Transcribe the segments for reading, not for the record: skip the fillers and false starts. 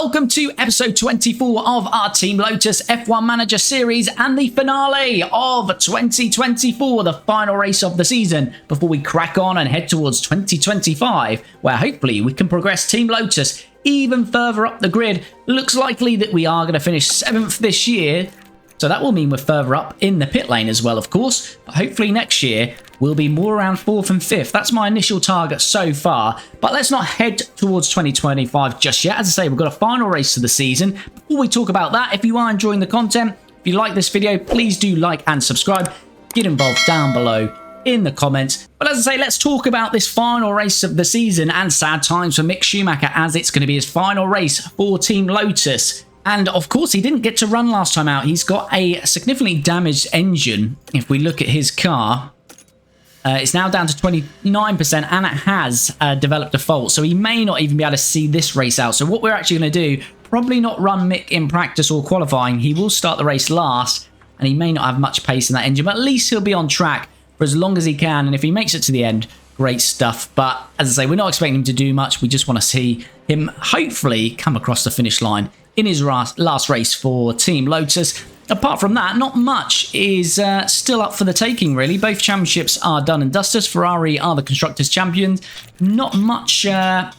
welcome to episode 24 of our Team Lotus F1 Manager series and the finale of 2024, the final race of the season, before we crack on and head towards 2025, where hopefully we can progress Team Lotus even further up the grid. Looks likely that we are going to finish 7th this year, so that will mean we're further up in the pit lane as well, of course. But hopefully next year we'll be more around 4th and 5th. That's my initial target so far. But let's not head towards 2025 just yet. As I say, we've got a final race of the season. Before we talk about that, if you are enjoying the content, if you like this video, please do like and subscribe. Get involved down below in the comments. But as I say, let's talk about this final race of the season, and sad times for Mick Schumacher as it's going to be his final race for Team Lotus. And of course, he didn't get to run last time out. He's got a significantly damaged engine. If we look at his car, it's now down to 29% and it has developed a fault. So he may not even be able to see this race out. So what we're actually going to do, probably not run Mick in practice or qualifying. He will start the race last and he may not have much pace in that engine, but at least he'll be on track for as long as he can. And if he makes it to the end, great stuff. But as I say, we're not expecting him to do much. We just want to see him hopefully come across the finish line in his last race for Team Lotus. Apart from that, not much is still up for the taking, really. Both championships are done and dusted. Ferrari are the Constructors' champions. Not much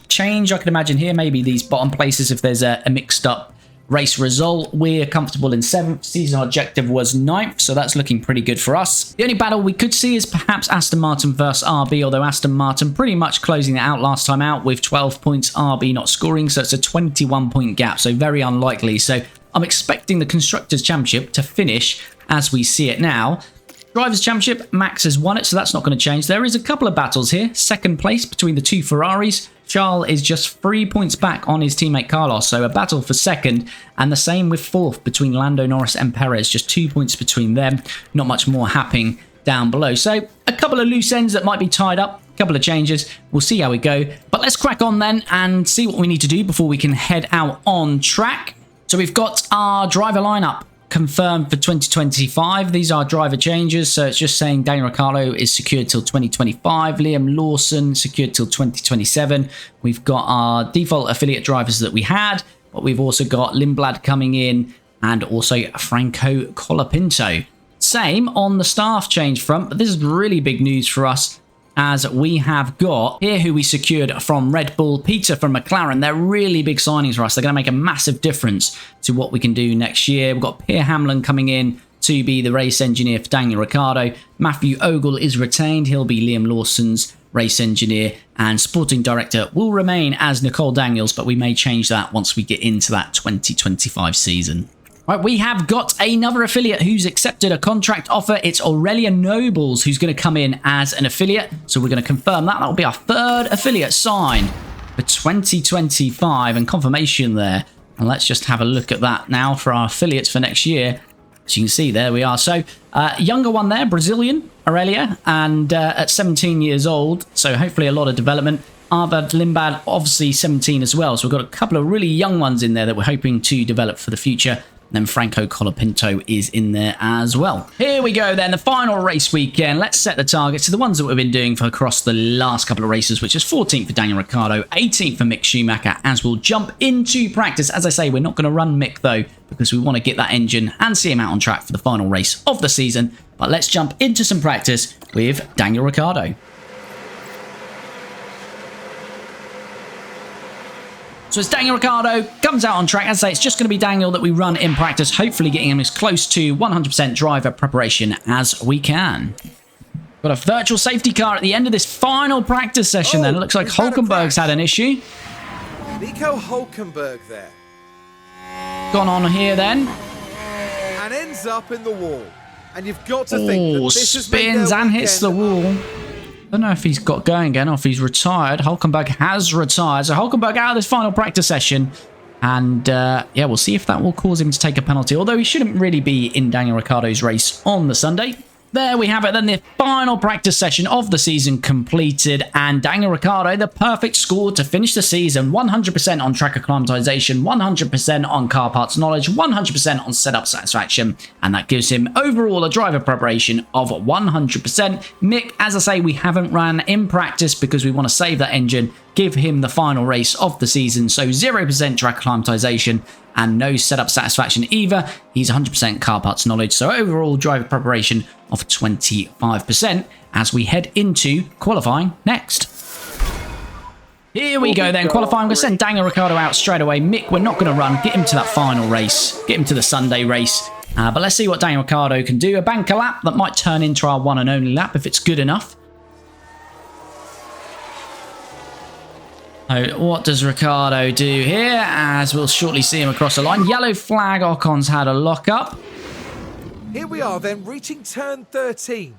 change I can imagine here. Maybe these bottom places if there's a mixed up race result. We're comfortable in 7th. Season objective was 9th, so that's looking pretty good for us. The only battle we could see is perhaps Aston Martin versus RB, although Aston Martin pretty much closing it out last time out with 12 points, RB not scoring, so it's a 21-point gap, so very unlikely. So I'm expecting the Constructors' Championship to finish as we see it now. Drivers' Championship, Max has won it, so that's not going to change. There is a couple of battles here. Second place between the two Ferraris. Charles is just 3 points back on his teammate Carlos, so a battle for second. And the same with 4th between Lando Norris and Perez, just 2 points between them. Not much more happening down below. So a couple of loose ends that might be tied up. A couple of changes. We'll see how we go. But let's crack on then and see what we need to do before we can head out on track. So we've got our driver lineup confirmed for 2025. These are driver changes, so it's just saying Danny Ricciardo is secured till 2025. Liam Lawson secured till 2027. We've got our default affiliate drivers that we had, but we've also got Lindblad coming in and also Franco Colapinto. Same on the staff change front, but this is really big news for us, as we have got here who we secured from Red Bull, Peter from McLaren. They're really big signings for us. They're going to make a massive difference to what we can do next year. We've got Pierre Hamlin coming in to be the race engineer for Daniel Ricciardo. Matthew Ogle is retained. He'll be Liam Lawson's race engineer, and sporting director will remain as Nicole Daniels, but we may change that once we get into that 2025 season. Right, we have got another affiliate who's accepted a contract offer. It's Aurelia Nobles who's going to come in as an affiliate. So we're going to confirm that. That'll be our 3rd affiliate signed for 2025 and confirmation there. And let's just have a look at that now for our affiliates for next year. As you can see, there we are. So younger one there, Brazilian, Aurelia, and at 17 years old. So hopefully a lot of development. Arvad Limbad, obviously 17 as well. So we've got a couple of really young ones in there that we're hoping to develop for the future. Then Franco Colapinto is in there as well. Here we go then, the final race weekend. Let's set the targets to the ones that we've been doing for across the last couple of races, which is 14th for Daniel Ricciardo, 18th for Mick Schumacher, as we'll jump into practice. As I say, we're not going to run Mick though, because we want to get that engine and see him out on track for the final race of the season. But let's jump into some practice with Daniel Ricciardo. So as Daniel Ricciardo comes out on track, as I say, it's just going to be Daniel that we run in practice, hopefully getting him as close to 100% driver preparation as we can. Got a virtual safety car at the end of this final practice session then. It looks like Hulkenberg's had an issue. Nico Hulkenberg there. Gone on here then. And ends up in the wall. And you've got to think that this has spins and hits the wall. I don't know if he's got going again or if he's retired. Hulkenberg has retired. So Hulkenberg out of this final practice session. And yeah, we'll see if that will cause him to take a penalty. Although he shouldn't really be in Daniel Ricciardo's race on the Sunday. There we have it then, the final practice session of the season completed, and Daniel Ricciardo, the perfect score to finish the season, 100% on track acclimatization, 100% on car parts knowledge, 100% on setup satisfaction, and that gives him overall a driver preparation of 100%. Mick, as I say, we haven't ran in practice because we want to save that engine give him the final race of the season. So 0% track acclimatization and no setup satisfaction either. He's 100% car parts knowledge. So overall driver preparation of 25% as we head into qualifying next. Here we go then, qualifying. I'm going to send Daniel Ricciardo out straight away. Mick, we're not going to run. Get him to that final race. Get him to the Sunday race. But let's see what Daniel Ricciardo can do. A banker lap that might turn into our one and only lap if it's good enough. So what does Ricciardo do here? As we'll shortly see him across the line. Yellow flag, Ocon's had a lock up. Here we are then, reaching turn 13.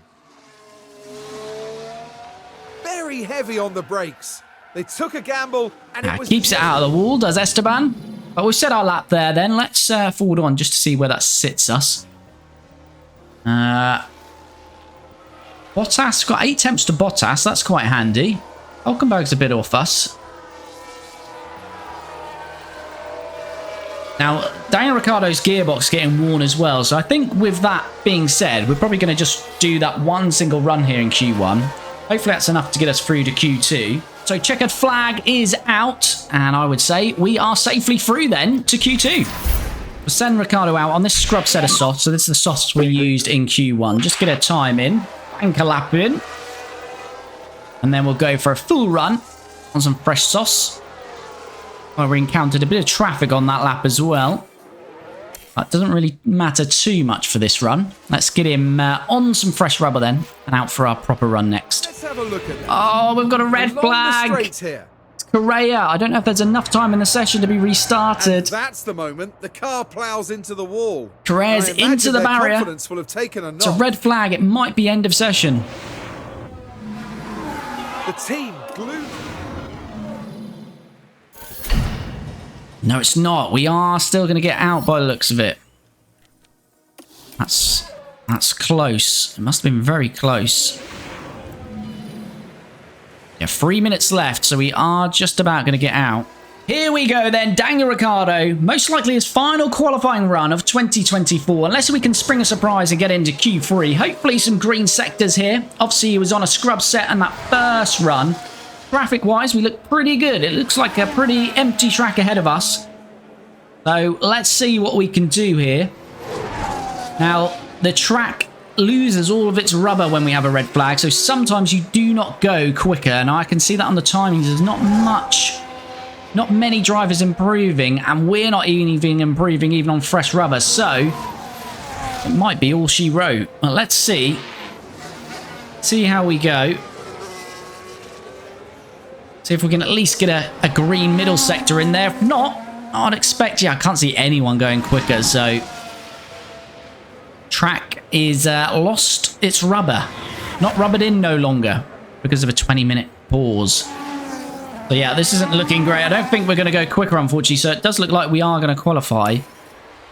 Very heavy on the brakes. They took a gamble and it was... Keeps it out of the wall, does Esteban. But we've set our lap there then. Let's forward on just to see where that sits us. Bottas, got 8 temps to Bottas. That's quite handy. Hulkenberg's a bit off us. Now, Daniel Ricciardo's gearbox getting worn as well. So I think with that being said, we're probably going to just do that one single run here in Q1. Hopefully that's enough to get us through to Q2. So checkered flag is out. And I would say we are safely through then to Q2. We'll send Ricciardo out on this scrub set of softs. So this is the softs we used in Q1. Just get a time in. Anchor lap in. And then we'll go for a full run on some fresh sauce. Well, we encountered a bit of traffic on that lap as well. That doesn't really matter too much for this run. Let's get him on some fresh rubber then. And out for our proper run next. Let's have a look at that. Oh, we've got a red flag. Here. It's Correa. I don't know if there's enough time in the session to be restarted. And that's the moment the car plows into the wall. Correa's into the barrier. Confidence will have taken a knock. It's a red flag. It might be end of session. The team glued. No, it's not. We are still going to get out by the looks of it. That's close. It must have been very close. Yeah, 3 minutes left, so we are just about going to get out. Here we go then, Daniel Ricciardo. Most likely his final qualifying run of 2024, unless we can spring a surprise and get into Q3. Hopefully some green sectors here. Obviously he was on a scrub set on that first run. Traffic-wise, we look pretty good. It looks like a pretty empty track ahead of us. So let's see what we can do here. Now, the track loses all of its rubber when we have a red flag, so sometimes you do not go quicker. And I can see that on the timings. There's not many drivers improving, and we're not even improving even on fresh rubber. So it might be all she wrote. Well, let's see. See how we go. See if we can at least get a green middle sector in there. If not, I'd expect, yeah, I can't see anyone going quicker. So track is lost its rubber. Not rubbered in no longer because of a 20-minute pause. So yeah, this isn't looking great. I don't think we're going to go quicker, unfortunately. So it does look like we are going to qualify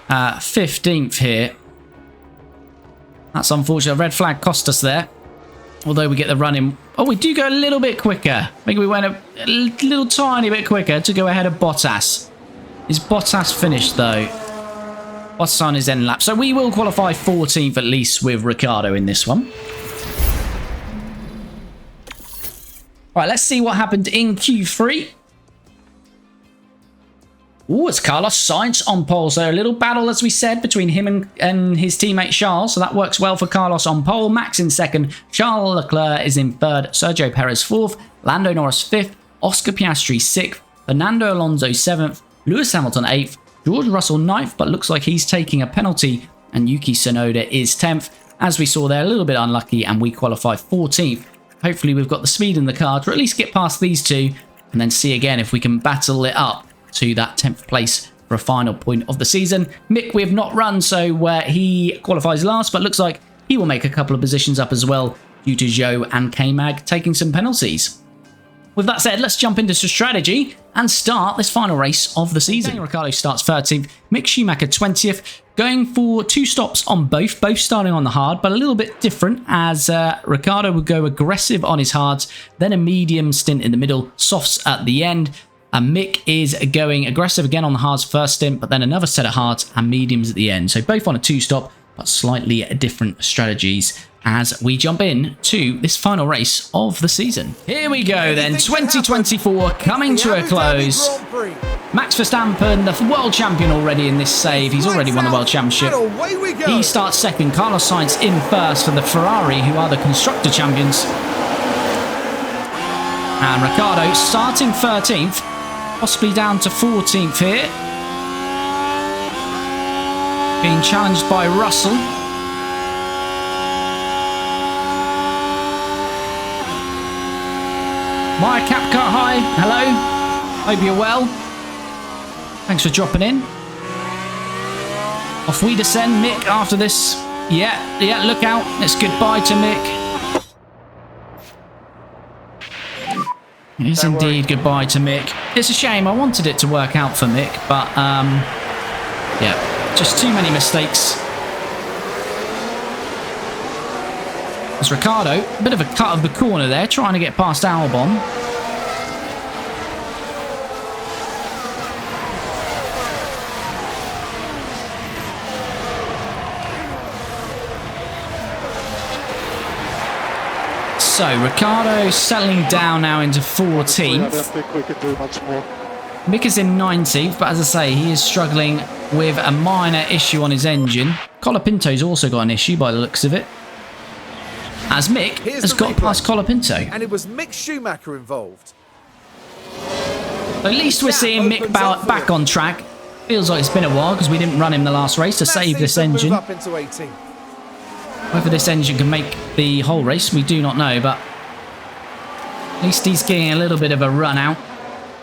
15th here. That's unfortunate. Red flag cost us there. Although we get the run in. Oh, we do go a little bit quicker. I think we went a little tiny bit quicker to go ahead of Bottas. Is Bottas finished, though? Bottas on his end lap. So we will qualify 14th at least with Ricciardo in this one. All right, let's see what happened in Q3. Oh, it's Carlos Sainz on pole. So a little battle, as we said, between him and his teammate Charles. So that works well for Carlos on pole. Max in second. Charles Leclerc is in third. Sergio Perez fourth. Lando Norris fifth. Oscar Piastri sixth. Fernando Alonso seventh. Lewis Hamilton eighth. George Russell ninth, but looks like he's taking a penalty. And Yuki Tsunoda is 10th. As we saw there, a little bit unlucky, and we qualify 14th. Hopefully we've got the speed in the car to at least get past these two, and then see again if we can battle it up to that 10th place for a final point of the season. Mick, we have not run, so he qualifies last, but looks like he will make a couple of positions up as well due to Zhou and K-Mag taking some penalties. With that said, let's jump into strategy and start this final race of the season. Daniel Ricciardo starts 13th, Mick Schumacher 20th, going for 2 stops on both starting on the hard, but a little bit different as Ricciardo would go aggressive on his hards, then a medium stint in the middle, softs at the end. And Mick is going aggressive again on the hards first stint, but then another set of hards and mediums at the end. So both on a 2-stop, but slightly different strategies as we jump in to this final race of the season. Here we go then, 2024 coming to a close. Max Verstappen, the world champion already in this save. He's already won the world championship. He starts second. Carlos Sainz in first for the Ferrari, who are the constructor champions. And Ricciardo starting 13th, possibly down to 14th here. Being challenged by Russell. My CapCut, hi, hello. Hope you're well. Thanks for dropping in. Off we descend, Mick, after this. Yeah, look out. It's goodbye to Mick. It is indeed goodbye to Mick. It's a shame. I wanted it to work out for Mick, but, yeah, just too many mistakes. It's Ricciardo, a bit of a cut of the corner there, trying to get past Albon. So, Ricciardo settling down now into 14th. Mick is in 19th, but as I say, he is struggling with a minor issue on his engine. Colapinto's also got an issue by the looks of it, as Mick has got past Colapinto. And it was Mick Schumacher involved. At least we're seeing Mick back on track. Feels like it's been a while because we didn't run him the last race to save this engine. Whether this engine can make the whole race, we do not know, but at least he's getting a little bit of a run out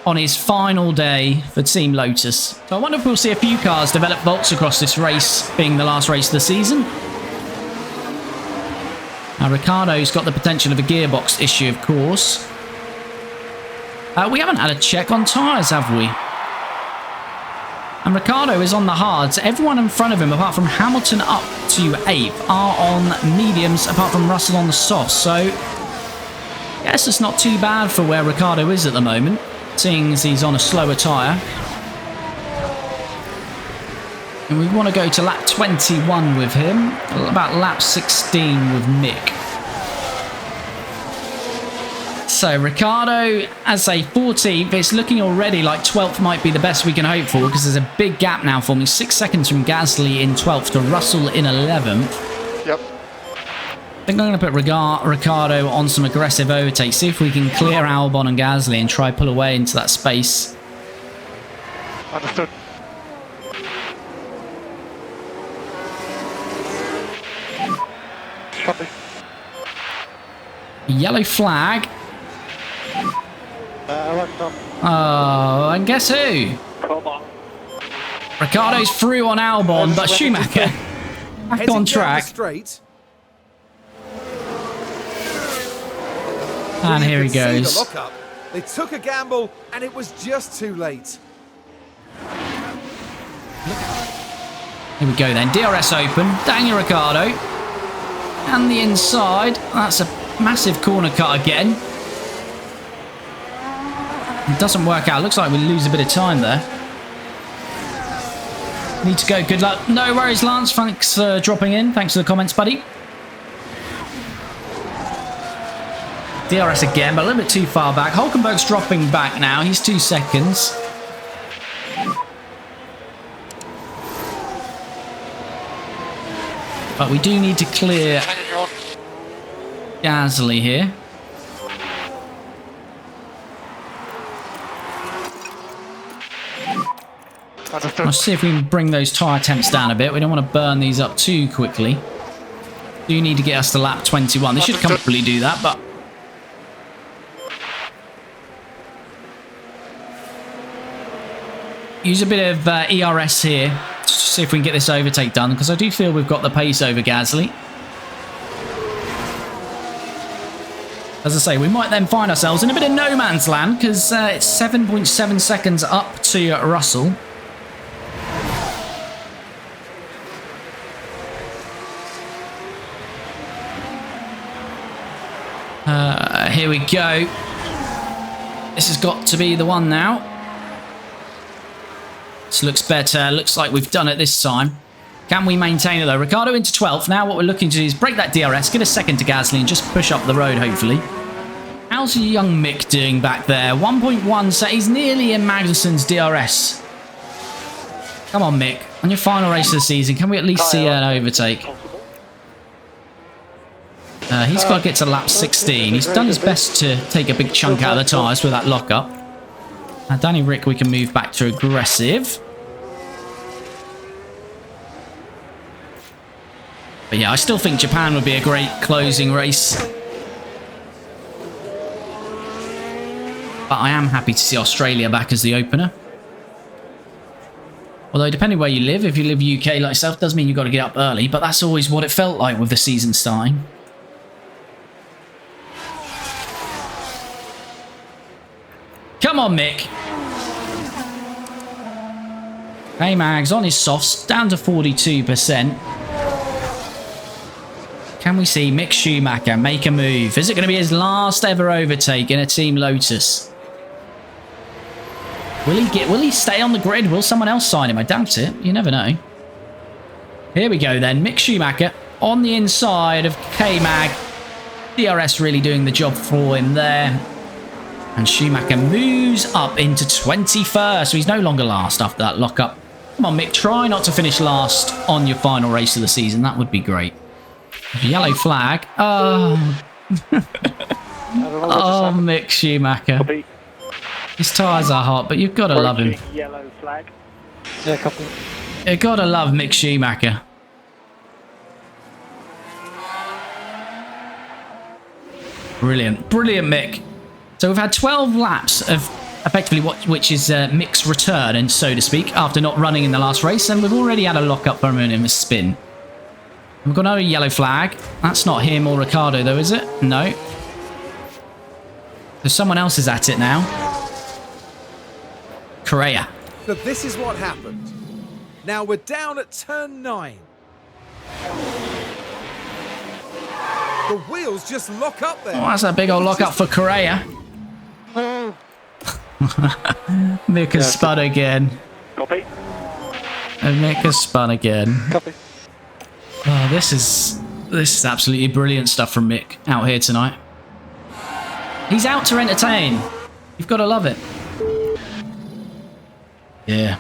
on his final day for Team Lotus. So I wonder if we'll see a few cars develop faults across this race, being the last race of the season. Now, Ricciardo's got the potential of a gearbox issue, of course. We haven't had a check on tyres, have we? And Ricciardo is on the hards. Everyone in front of him, apart from Hamilton up to 8th, are on mediums, apart from Russell on the softs. So, I guess it's not too bad for where Ricciardo is at the moment, seeing as he's on a slower tyre. And we want to go to lap 21 with him, about lap 16 with Mick. So Ricciardo, as a 14th, it's looking already like 12th might be the best we can hope for, because there's a big gap now for me. 6 seconds from Gasly in 12th to Russell in 11th. Yep. I think I'm going to put Ricciardo on some aggressive overtakes, see if we can clear Albon and Gasly and try pull away into that space. Understood. Copy. Yellow flag. Oh, and guess who? Come on. Ricciardo's through on Albon, but Schumacher back on track. And here he goes. They took a gamble, and it was just too late. Here we go then. DRS open. Daniel Ricciardo. And the inside. That's a massive corner cut again. It doesn't work out. Looks like we lose a bit of time there. Need to go. Good luck. No worries, Lance. Thanks for dropping in. Thanks for the comments, buddy. DRS again, but a little bit too far back. Hulkenberg's dropping back now. He's 2 seconds. But we do need to clear Gasly here. Let's see if we can bring those tyre temps down a bit. We don't want to burn these up too quickly. Do need to get us to lap 21. They should comfortably do that, but use a bit of ERS here to see if we can get this overtake done, because I do feel we've got the pace over Gasly. As I say, we might then find ourselves in a bit of no man's land, because it's 7.7 seconds up to Russell. Here we go. This has got to be the one now. This looks better. Looks like we've done it this time. Can we maintain it though? Ricciardo into 12th. Now what we're looking to do is break that DRS, get a second to Gasly and just push up the road hopefully. How's young Mick doing back there? 1.1, so he's nearly in Magnussen's DRS. Come on Mick, on your final race of the season, can we at least see an overtake? He's got to get to lap 16. He's done his best to take a big chunk out of the tyres with that lockup. Danny Ric, we can move back to aggressive. But yeah, I still think Japan would be a great closing race. But I am happy to see Australia back as the opener. Although, depending where you live, if you live UK like yourself, does mean you've got to get up early. But that's always what it felt like with the season starting. Come on, Mick. Hey, Mags on his softs, down to 42%. Can we see Mick Schumacher make a move? Is it going to be his last ever overtake in a Team Lotus? Will he stay on the grid? Will someone else sign him? I doubt it. You never know. Here we go then. Mick Schumacher on the inside of K-Mag. DRS really doing the job for him there. And Schumacher moves up into 21st. So he's no longer last after that lockup. Come on, Mick. Try not to finish last on your final race of the season. That would be great. Yellow flag. Oh. Oh, Mick Schumacher. His tyres are hot, but you've got to love him. Yellow flag. Yeah, copy. You've got to love Mick Schumacher. Brilliant. Brilliant, Mick. So we've had 12 laps of effectively which is Mick's return, and so to speak, after not running in the last race, and we've already had a lock-up for him in a spin. We've got another yellow flag. That's not him or Ricciardo, though, is it? No. So someone else is at it now. Correa. So this is what happened. Now we're down at turn 9. The wheels just lock up there. Oh, that's a big old lock-up for Correa. Mick has spun again. Copy. And Mick has spun again. Copy. Oh, this is absolutely brilliant stuff from Mick out here tonight. He's out to entertain. You've got to love it. Yeah.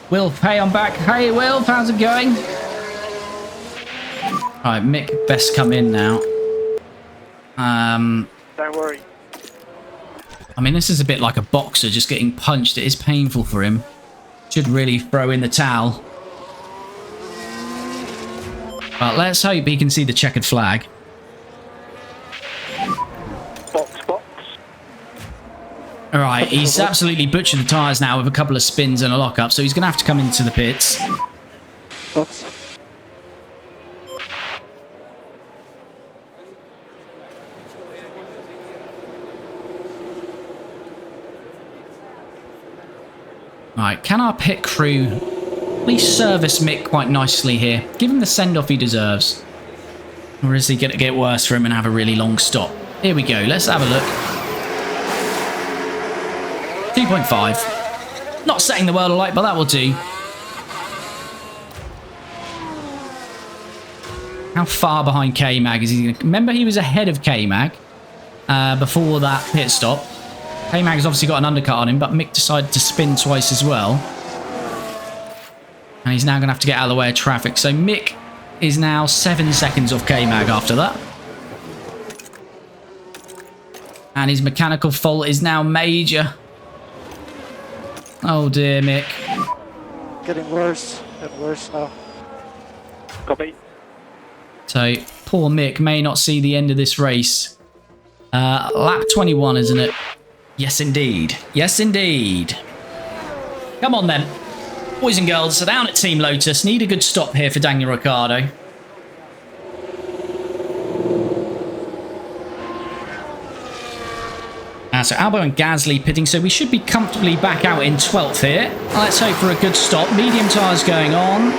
Will, hey, I'm back. Hey, Will, how's it going? Alright, Mick best come in now. Don't worry. I mean, this is a bit like a boxer just getting punched. It is painful for him. Should really throw in the towel. But let's hope he can see the checkered flag. Box. Alright, he's absolutely butchered the tyres now with a couple of spins and a lock-up, so he's going to have to come into the pits. Box. Right, can our pit crew at least service Mick quite nicely here? Give him the send-off he deserves. Or is he going to get worse for him and have a really long stop? Here we go, let's have a look. 2.5. Not setting the world alight, but that will do. How far behind K-Mag is he going to... Remember, he was ahead of K-Mag before that pit stop. K-Mag's obviously got an undercut on him, but Mick decided to spin twice as well. And he's now going to have to get out of the way of traffic. So Mick is now 7 seconds off K-Mag after that. And his mechanical fault is now major. Oh dear, Mick. Getting worse and worse now. Copy. So poor Mick may not see the end of this race. Lap 21, isn't it? Yes, indeed. Yes, indeed. Come on, then. Boys and girls, so down at Team Lotus. Need a good stop here for Daniel Ricciardo. So Albo and Gasly pitting, so we should be comfortably back out in 12th here. Let's hope for a good stop. Medium tyres going on.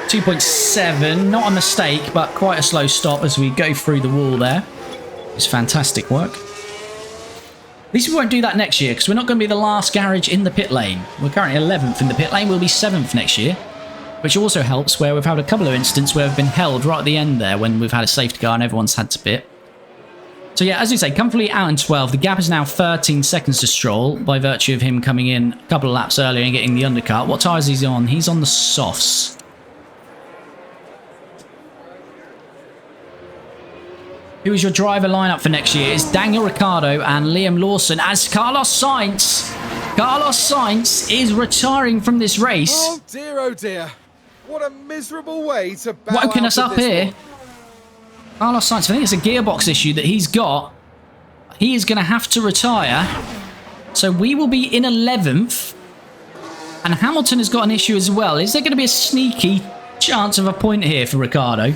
2.7. Not a mistake, but quite a slow stop as we go through the wall there. It's fantastic work. At least we won't do that next year, because we're not going to be the last garage in the pit lane. We're currently 11th in the pit lane. We'll be 7th next year. which also helps where we've had a couple of instances where we've been held right at the end there when we've had a safety car and everyone's had to pit. So yeah, as you say, comfortably out in 12. The gap is now 13 seconds to Stroll by virtue of him coming in a couple of laps earlier and getting the undercut. What tyres is he on? He's on the softs. Who is your driver lineup for next year? It's Daniel Ricciardo and Liam Lawson as Carlos Sainz. Carlos Sainz is retiring from this race. Oh dear. What a miserable way to bow Woken out us of up this here. one. Carlos Sainz, I think it's a gearbox issue that he's got. He is going to have to retire. So we will be in 11th. And Hamilton has got an issue as well. Is there going to be a sneaky chance of a point here for Ricciardo?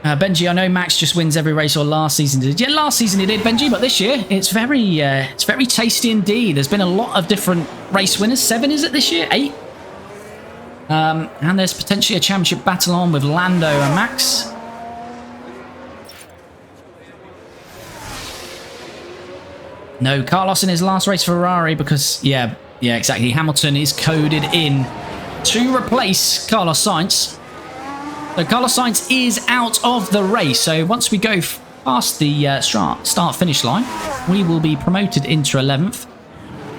Benji, I know Max just wins every race, or last season did. Yeah, last season he did, Benji, but this year it's very tasty indeed. There's been a lot of different race winners. 7, is it this year? 8? And there's potentially a championship battle on with Lando and Max. No, Carlos in his last race for Ferrari because, yeah, exactly. Hamilton is coded in to replace Carlos Sainz. So Carlos Sainz is out of the race. So once we go past the start-finish line, we will be promoted into 11th.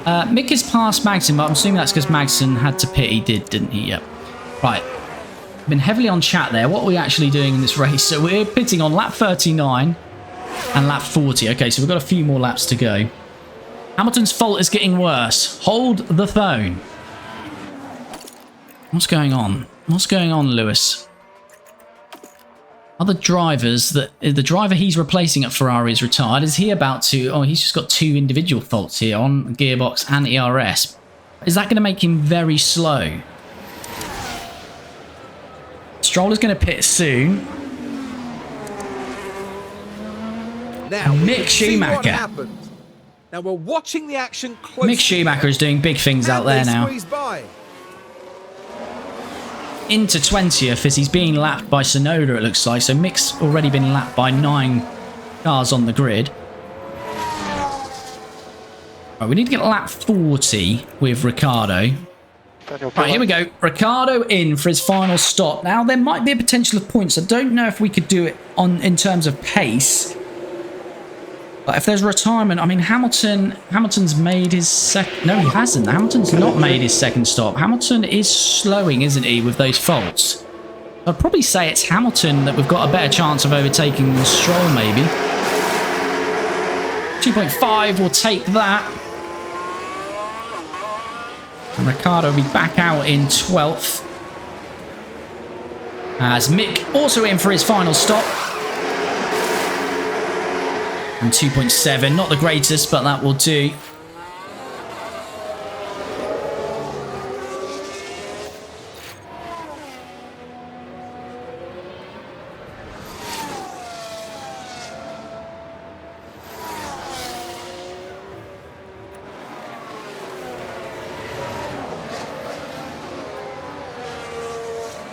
Mick is past Magson, but I'm assuming that's because Magson had to pit. He did, didn't he? Yep. Right. Been heavily on chat there. What are we actually doing in this race? So we're pitting on lap 39 and lap 40. Okay, so we've got a few more laps to go. Hamilton's fault is getting worse. Hold the phone. What's going on? What's going on, Lewis? Other drivers, the driver he's replacing at Ferrari is retired. Is he about to... Oh, he's just got 2 individual faults here on gearbox and ERS. Is that going to make him very slow? Stroll is going to pit soon. Now, Mick Schumacher. Now we're watching the action closely. Mick Schumacher is doing big things out there now. Into 20th as he's being lapped by Sonoda, it looks like. So Mick's already been lapped by 9 cars on the grid. Right, we need to get lap 40 with Ricciardo. Right, here we go. Ricciardo in for his final stop. Now, there might be a potential of points. I don't know if we could do it in terms of pace. But if there's retirement, I mean, Hamilton's made his second... No, he hasn't. Hamilton's not made his second stop. Hamilton is slowing, isn't he, with those faults? I'd probably say it's Hamilton that we've got a better chance of overtaking than Stroll, maybe. 2.5 will take that. And Ricciardo will be back out in 12th. As Mick also in for his final stop. And 2.7, not the greatest, but that will do.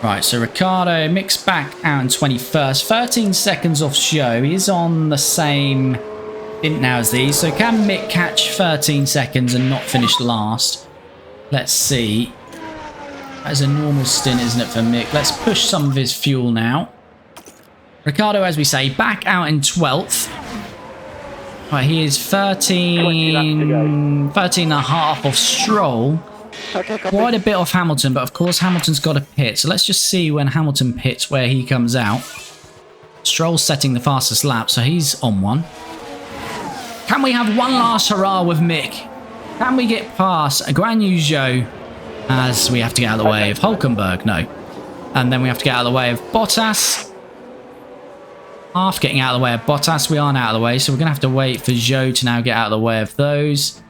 Right, so Ricciardo mixed back out in 21st, 13 seconds off show. He is on the same stint now as these, so can Mick catch 13 seconds and not finish last? Let's see. That is a normal stint, isn't it, for Mick? Let's push some of his fuel now. Ricciardo, as we say, back out in 12th. Right, he is 13 and a half off Stroll. Quite a bit off Hamilton, but of course Hamilton's got to pit. So let's just see when Hamilton pits where he comes out. Stroll's setting the fastest lap, so he's on one. Can we have one last hurrah with Mick? Can we get past Guan Yu Zhou as we have to get out of the way of Hulkenberg? No. And then we have to get out of the way of Bottas. After getting out of the way of Bottas, we aren't out of the way, so we're going to have to wait for Zhou to now get out of the way of those.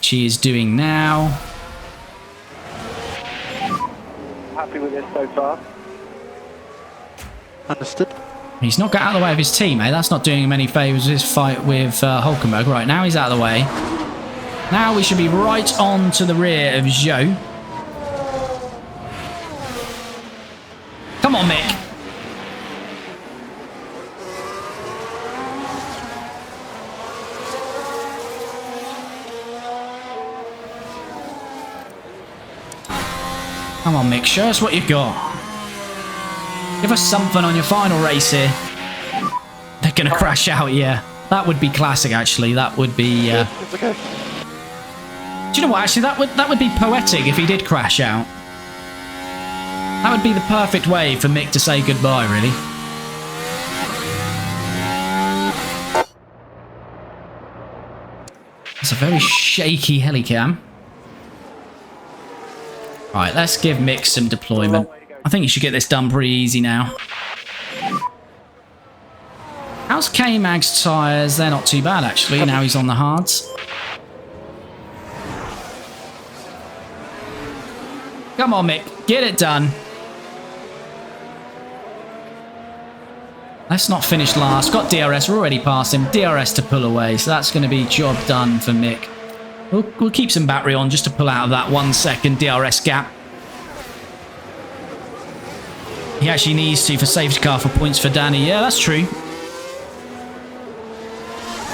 She is doing now. Happy with this so far. Understood. He's not got out of the way of his teammate. That's not doing him any favours with his fight with Hulkenberg. Right, now he's out of the way. Now we should be right on to the rear of Zhou. Come on, Mick. Come on, Mick, show us what you've got. Give us something on your final race here. They're going to crash out, yeah. That would be classic, actually. That would be... It's okay. Do you know what? Actually, that would be poetic if he did crash out. That would be the perfect way for Mick to say goodbye, really. It's a very shaky helicam. Right, let's give Mick some deployment. I think he should get this done pretty easy now. How's K-Mag's tyres? They're not too bad, actually. Now he's on the hards. Come on, Mick. Get it done. Let's not finish last. Got DRS. We're already past him. DRS to pull away. So that's going to be job done for Mick. We'll keep some battery on just to pull out of that 1 second DRS gap. He actually needs to for safety car for points for Danny. Yeah, that's true.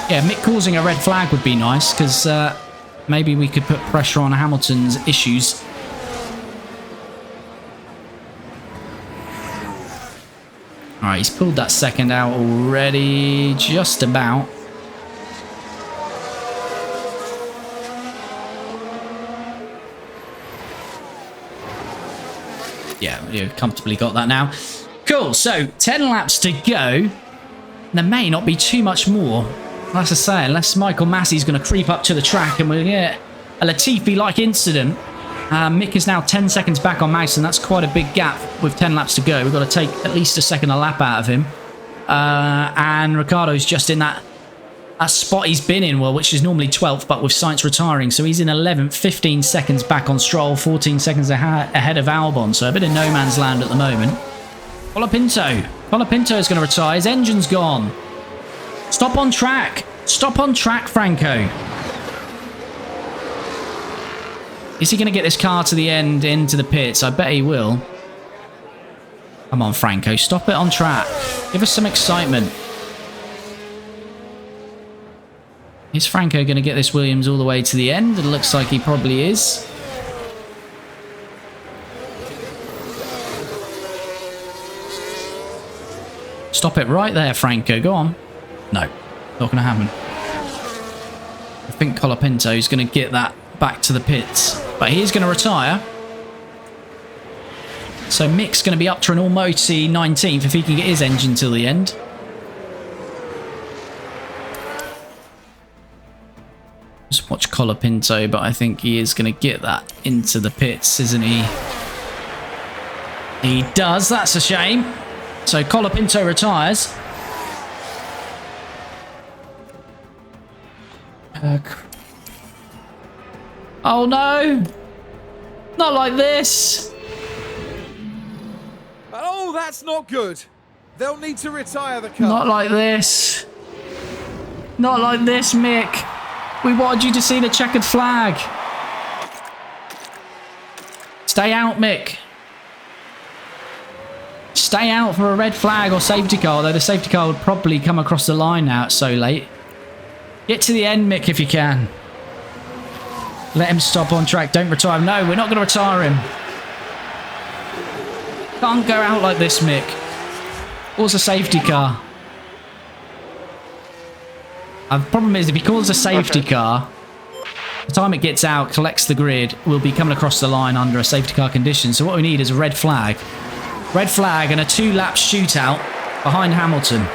Yeah, Mick causing a red flag would be nice because maybe we could put pressure on Hamilton's issues. Alright, he's pulled that second out already. Just about. Yeah, you've comfortably got that now. Cool, so 10 laps to go. There may not be too much more. As I say, unless Michael Massey's going to creep up to the track and we'll get a Latifi-like incident. Mick is now 10 seconds back on Mawson. That's quite a big gap with 10 laps to go. We've got to take at least a second a lap out of him. And Ricciardo's just in that spot he's been in, well, which is normally 12th, but with Sainz retiring. So he's in 11th, 15 seconds back on Stroll, 14 seconds ahead of Albon. So a bit of no man's land at the moment. Colapinto. Colapinto is going to retire. His engine's gone. Stop on track. Stop on track, Franco. Is he going to get this car to the end into the pits? I bet he will. Come on, Franco. Stop it on track. Give us some excitement. Is Franco going to get this Williams all the way to the end? It looks like he probably is. Stop it right there, Franco. Go on. No, not going to happen. I think Colapinto is going to get that back to the pits. But he is going to retire. So Mick's going to be up to an almighty 19th if he can get his engine till the end. Just watch Colapinto, but I think he is going to get that into the pits, isn't he? He does. That's a shame. So Colapinto retires. Oh no! Not like this! Oh, that's not good. They'll need to retire the car. Not like this. Not like this, Mick. We wanted you to see the checkered flag. Stay out, Mick. Stay out for a red flag or safety car, although the safety car would probably come across the line now. It's so late. Get to the end, Mick, if you can. Let him stop on track. Don't retire him. No, we're not going to retire him. Can't go out like this, Mick. Calls a safety car. The problem is, if he calls a safety car, the time it gets out, collects the grid, we'll be coming across the line under a safety car condition. So what we need is a red flag. Red flag and a 2-lap shootout behind Hamilton.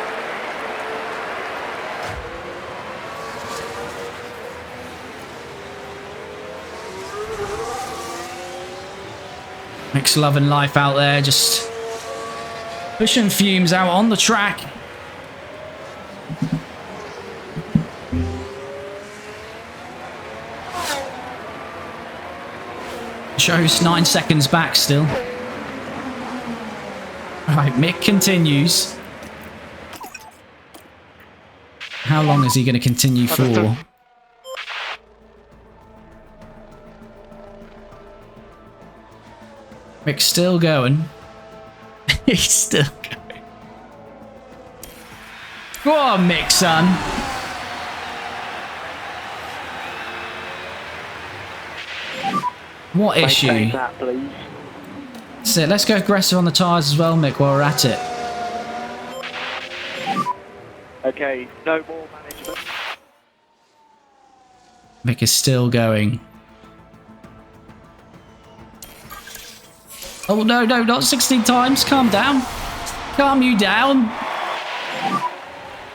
Mick's loving life out there, just pushing fumes out on the track. Shows 9 seconds back still. Right, Mick continues. How long is he going to continue for? Mick's still going. He's still going. Go on, Mick, son. What issue? That, please. That's it. Let's go aggressive on the tyres as well, Mick, while we're at it. Okay, no more management. Mick is still going. Oh, no, no, not 16 times. Calm down. Calm you down.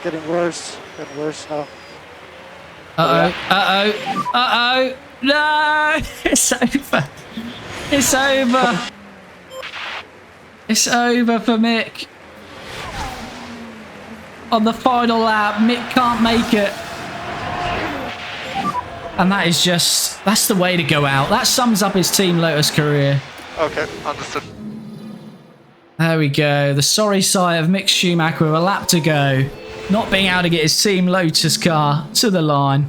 Getting worse now. Uh-oh, uh-oh, uh-oh. No! It's over. It's over. It's over for Mick. On the final lap, Mick can't make it. And that is just... That's the way to go out. That sums up his Team Lotus career. Okay, understood. There we go. The sorry sight of Mick Schumacher with a lap to go. Not being able to get his Team Lotus car to the line.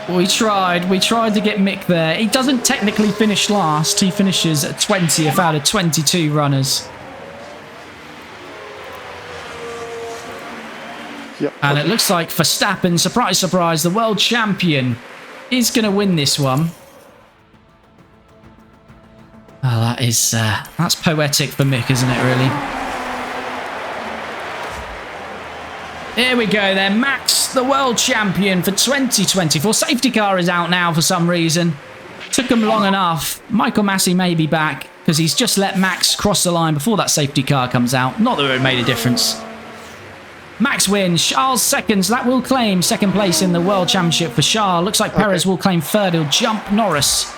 We tried to get Mick there. He doesn't technically finish last. He finishes 20th out of 22 runners. Yep. And it looks like Verstappen, surprise, surprise, the world champion, is going to win this one. Oh, that's poetic for Mick, isn't it, really? Here we go then. Max, the world champion for 2024. Safety car is out now for some reason. Took him long enough. Michael Massey may be back because he's just let Max cross the line before that safety car comes out. Not that it made a difference. Max wins. Charles seconds. That will claim second place in the World Championship for Charles. Looks like Perez will claim third. He'll jump Norris.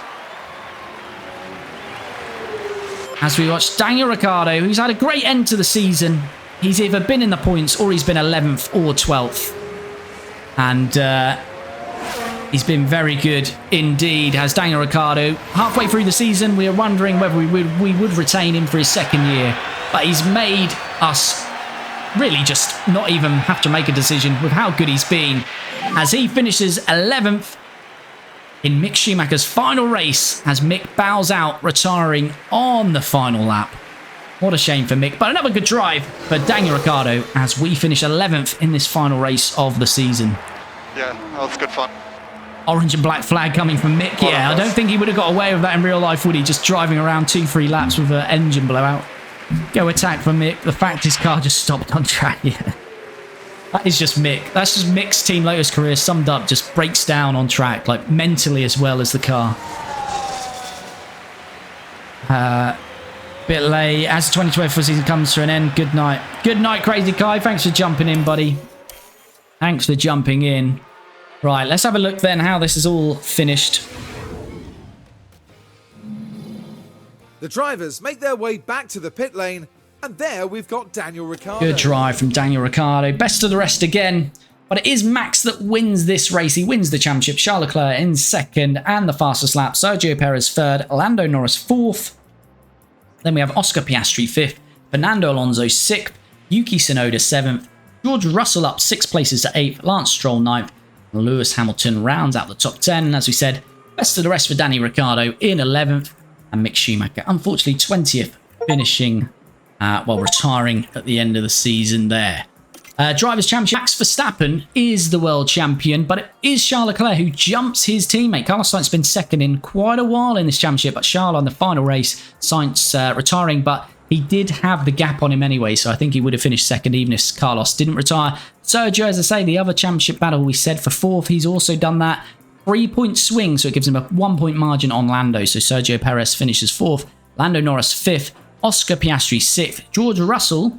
As we watch Daniel Ricciardo, who's had a great end to the season. He's either been in the points or he's been 11th or 12th. And he's been very good indeed, has Daniel Ricciardo. Halfway through the season, we were wondering whether we would retain him for his second year. But he's made us really just not even have to make a decision with how good he's been. As he finishes 11th in Mick Schumacher's final race as Mick bows out, retiring on the final lap. What a shame for Mick, but another good drive for Daniel Ricciardo as we finish 11th in this final race of the season. Yeah, that was good fun. Orange and black flag coming from Mick. Yeah, I don't think he would have got away with that in real life, would he? Just driving around 2-3 laps with an engine blowout. Go attack for Mick. The fact his car just stopped on track. Yeah. That is just Mick. That's just Mick's Team Lotus career summed up. Just breaks down on track, like mentally as well as the car. Bit late as the 2024 season comes to an end. Good night. Good night, Crazy Kai. Thanks for jumping in, buddy. Thanks for jumping in. Right, let's have a look then how this is all finished. The drivers make their way back to the pit lane, and there we've got Daniel Ricciardo. Good drive from Daniel Ricciardo. Best of the rest again. But it is Max that wins this race. He wins the championship. Charles Leclerc in second and the fastest lap. Sergio Perez third. Lando Norris fourth. Then we have Oscar Piastri 5th, Fernando Alonso 6th, Yuki Tsunoda 7th, George Russell up 6 places to 8th, Lance Stroll 9th, and Lewis Hamilton rounds out the top 10. And as we said, best of the rest for Danny Ricciardo in 11th, and Mick Schumacher, unfortunately 20th, finishing while retiring at the end of the season there. Drivers' Championship, Max Verstappen is the world champion, but it is Charles Leclerc who jumps his teammate. Carlos Sainz has been second in quite a while in this championship, but Charles on the final race, Sainz retiring, but he did have the gap on him anyway, so I think he would have finished second even if Carlos didn't retire. Sergio, as I say, the other championship battle we said for fourth, he's also done that. 3-point swing, so it gives him a 1-point margin on Lando, so Sergio Perez finishes fourth, Lando Norris 5th, Oscar Piastri 6th, George Russell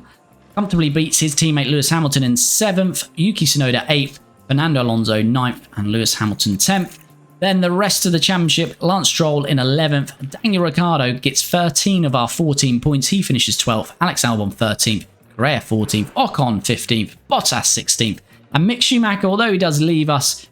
comfortably beats his teammate Lewis Hamilton in 7th, Yuki Tsunoda 8th, Fernando Alonso 9th, and Lewis Hamilton 10th. Then the rest of the championship, Lance Stroll in 11th, Daniel Ricciardo gets 13 of our 14 points, he finishes 12th, Alex Albon 13th, Correa 14th, Ocon 15th, Bottas 16th, and Mick Schumacher, although he does leave us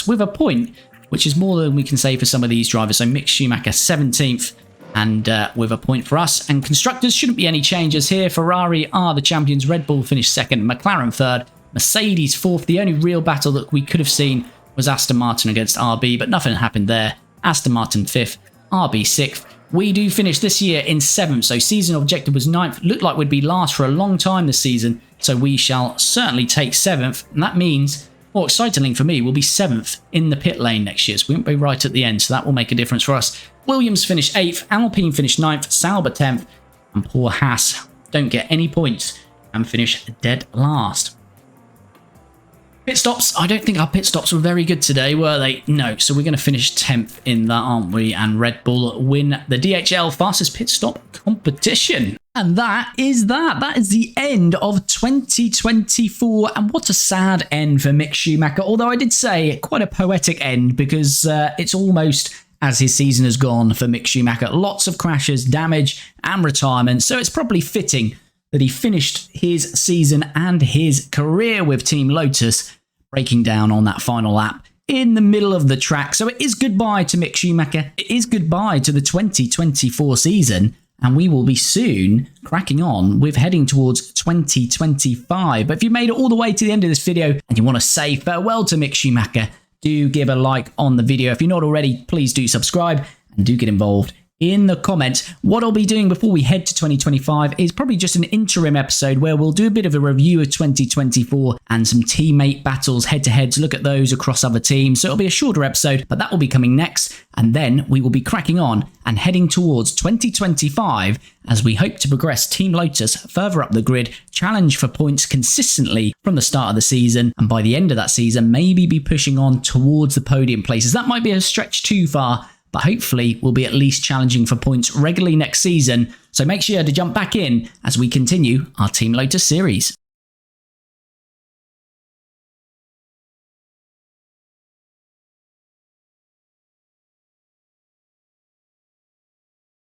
with a point, which is more than we can say for some of these drivers. So Mick Schumacher 17th, and with a point for us. And constructors, shouldn't be any changes here. Ferrari are the champions. Red Bull finished second. McLaren third. Mercedes fourth. The only real battle that we could have seen was Aston Martin against RB, but nothing happened there. Aston Martin fifth. RB sixth. We do finish this year in 7th. So season objective was 9th. Looked like we'd be last for a long time this season. So we shall certainly take 7th. And that means More excitingly for me, we'll be 7th in the pit lane next year, so we won't be right at the end, so that will make a difference for us. Williams finished 8th, Alpine finished 9th, Sauber 10th, and poor Haas don't get any points and finish dead last. Pit stops, I don't think our pit stops were very good today, were they? No, so we're going to finish 10th in that, aren't we? And Red Bull win the DHL fastest pit stop competition. And that is that. That is the end of 2024. And what a sad end for Mick Schumacher. Although I did say quite a poetic end, because it's almost as his season has gone for Mick Schumacher. Lots of crashes, damage and retirement. So it's probably fitting that he finished his season and his career with Team Lotus breaking down on that final lap in the middle of the track. So it is goodbye to Mick Schumacher. It is goodbye to the 2024 season. And we will be soon cracking on with heading towards 2025. But if you made it all the way to the end of this video and you want to say farewell to Mick Schumacher, do give a like on the video. If you're not already, please do subscribe and do get involved in the comments. What I'll be doing before we head to 2025 is probably just an interim episode where we'll do a bit of a review of 2024 and some teammate battles head-to-head to look at those across other teams. So it'll be a shorter episode, but that will be coming next. And then we will be cracking on and heading towards 2025 as we hope to progress Team Lotus further up the grid, challenge for points consistently from the start of the season, and by the end of that season, maybe be pushing on towards the podium places. That might be a stretch too far, but hopefully we'll be at least challenging for points regularly next season. So make sure to jump back in as we continue our Team Lotus series.